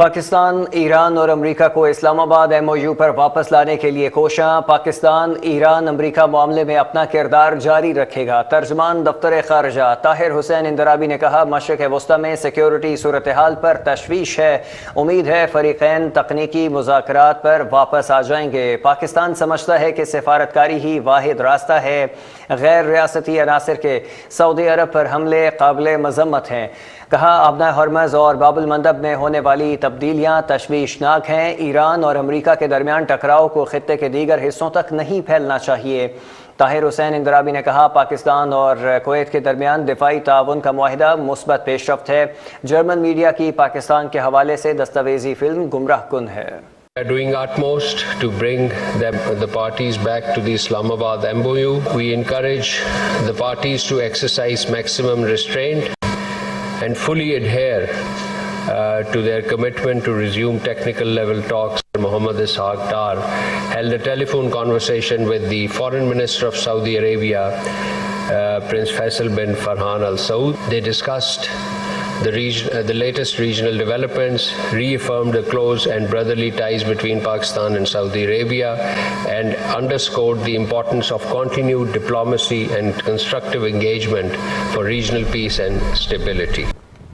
پاکستان، ایران اور امریکہ کو اسلام آباد MOU پر واپس لانے کے لیے کوشاں۔ پاکستان ایران امریکہ معاملے میں اپنا کردار جاری رکھے گا۔ ترجمان دفتر خارجہ طاہر حسین اندرابی نے کہا، مشرق وسطی میں سیکیورٹی صورتحال پر تشویش ہے، امید ہے فریقین تکنیکی مذاکرات پر واپس آ جائیں گے۔ پاکستان سمجھتا ہے کہ سفارتکاری ہی واحد راستہ ہے۔ غیر ریاستی عناصر کے سعودی عرب پر حملے قابل مذمت ہیں۔ کہا، آبنہ ہرمز اور باب المندب میں ہونے والی تبدیلیاں تشویشناک ہیں۔ ایران اور امریکہ کے درمیان ٹکراؤ کو خطے کے دیگر حصوں تک نہیں پھیلنا چاہیے۔ طاہر حسین اندرابی نے کہا، پاکستان اور کویت کے درمیان دفاعی تعاون کا معاہدہ مثبت پیش رفت ہے۔ جرمن میڈیا کی پاکستان کے حوالے سے دستاویزی فلم گمراہ کن ہے۔ We are doing utmost to bring the parties back to the Islamabad MOU. We encourage the parties to exercise maximum restraint and fully adhere to their commitment to resume technical level talks. Mohammed Ishaq Dar held a telephone conversation with the Foreign Minister of Saudi Arabia, Prince Faisal bin Farhan Al Saud. They discussed the latest regional developments, reaffirmed the close and brotherly ties between Pakistan and Saudi Arabia, and underscored the importance of continued diplomacy and constructive engagement for regional peace and stability.